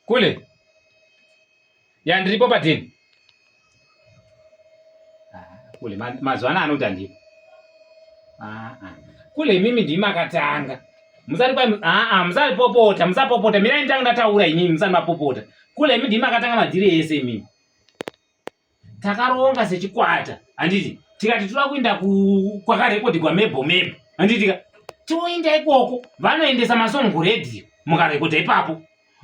Kule. Ya ndiripo patini. Kule mazwana anota ndipo. Kule mimi ndima katanga. Muzari kwa muzari popota. Mira ndanga ndataura inini muzari mapopota. Kule mimi ndima katanga madhiri ese mimi. Takaronga sechikwata. Anditi tikati tura kuenda kwa rekodi kwa mebo. Anditi toenda ikoko vanoendesa masongo radio mukarekota ipapo.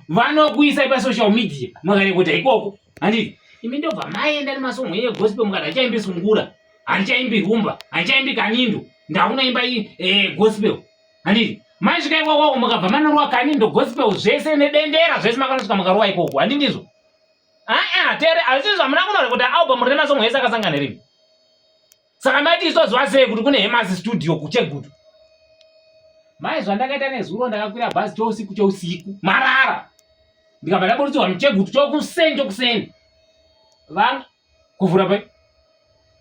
Vanokuisa pa social media mukarekota ikoko. Anditi imi ndobva maenda nemasongo egospel mukati achaimbi sungura, achaimbi rumba, achaimbi kanindo, ndakunoimba gospel. Anditi masvika ikoko mukabva manorwa kanindo gospel zvese nedendera zvese makanosvika mukarwa ikoko. Andi ndizvo tere azizvo amuna kunorekota album rine masongo ese akasangana rimi. Saka mati isozwa sei kuti kune Hemas studio kuchegutu. Maizvo ndakaita nezuro ndakakwira bhazi cheusiku marara. Ndikabva ndaburutsirwa muchegutu chokuseni. Vanga kuvhura pai.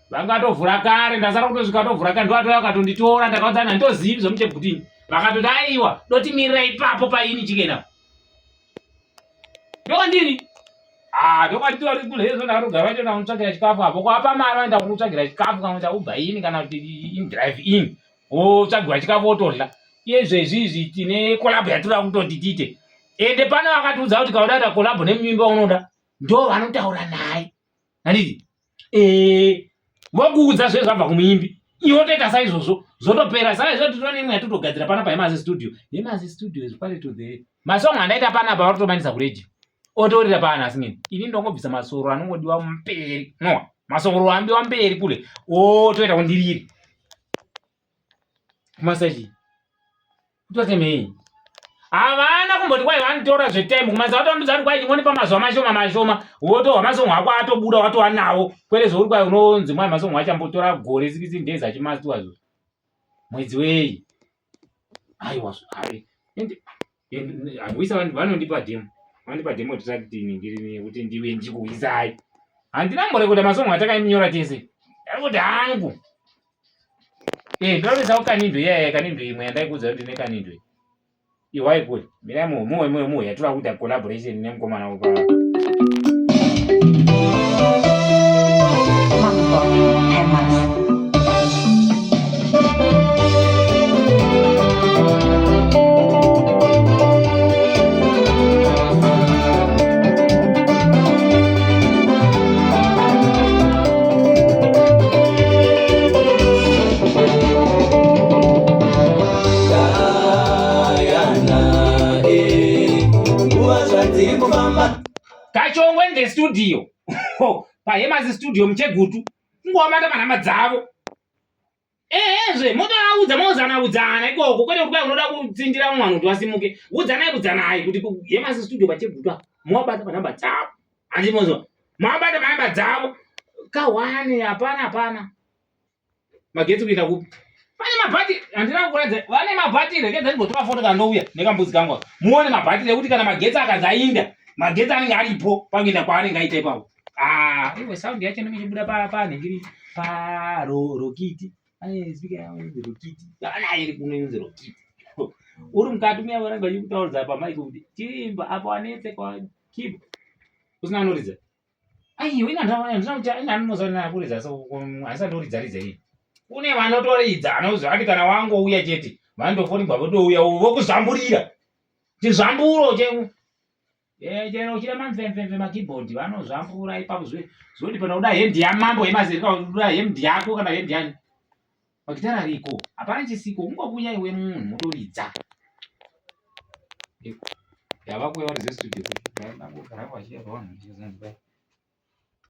Vangatovhura kare ndasara kutosvika tovhura kare ndowatoya akatonditora ndakaudza ndozivi zvomuchegutini. Vakatoti aiwa dotimirira ipapo paini chikena. Ndokandini. Ndokwatitori kulezo ndakarogara vacho ndakutsvagira chikafu apo kwapa mari vaenda kutsvagira chikafu kana Uber in kana kuti in drive in. Wotsvagirwa chikafu wotorya. Izvezvi tine collab yatira kutoti tite. Ende pana vakatiudza kuti kauda collab nemuimba unoda ndo vanotaura naye. Handiti vokuudza zvezvo zvabva kumuimbi iwo toita saizvozvo zvotopera. Saka izvo tinoona imwe yatotogadzira pana paHemas studio. Hemas studio is part to the masong andaita pana pa vatotomanisa kuredio otorira pana asingeni ini ndongobvisa masoro anongodiwa mberi masoro ambiwa mberi kule toita kundiriri kumasaji kutotemei havana kumboti kwai vanotora zvetime kumaza vatondudza kuti kwai ingoni pamazuva mashoma wotohwa masongo ako atobuda watova nawo kwete zvouri kwai unonzi mwai masongo achambotora gore 16 days achimasiwa zvo mwedzi wei. Aiwa andikuisa vanondipa demo tisa kuti ningiri kuti ndiwe ndikuisai. Handina mborekota masongo atakaiminyora tese kuti hangu ndoresa kukanindo kanindo imwe yandaikudza kuti ndine kanindo iwai kule mira mumwe yatura kuita collaboration nemukomana upa Hemas. Kachongwe nde studio pa Hemas studio muchegutu ngomata panhamba dzavo zve motoaudzana ikoko kwete kuti unoda kutsindira mwana kuti wasimuke udzanai kuti Hemas studio pachegutu mwabata panhamba dzavo. Handimozo mwabata panhamba dzavo kawane hapana magetsi kuita kupi pane mabhatiri. Handina kukuradza vane mabhatiri rekedza ndimbotora foto kana ndouya nekambudzi kangu muone mabhatiri ekuti kana magetsi akadzainda magetsi anenge aripo pakuenda kwaanenge aita ipapo. Iwe sound yacho nemichibuda panhingiri parokiti ane speaker yaunzi rokiti anaye iri kunonzi rokiti uri mukati muya vanenge vachikutaurudza pamaiki kuti chirimba apo anetse kwa kibo usina anoridza aiyo inandinozaona kuridza so asi andoridzaridza iyi kune vanotoridza anoziva kuti kana wangouya chete vandofonibva vodouya vokuzvamburira chizvamburo chero chine mamvemvemve makeyboard vanozvambura ipapo zvoti pana uda hendi yamambo yemazerika uda hendi yako kana hendi yani magitara ariko hapana chisiko ungokunya iwe munhu motoridza yavakuya vari zestudio kuti ndangogara pachia pavanhu chizanzibai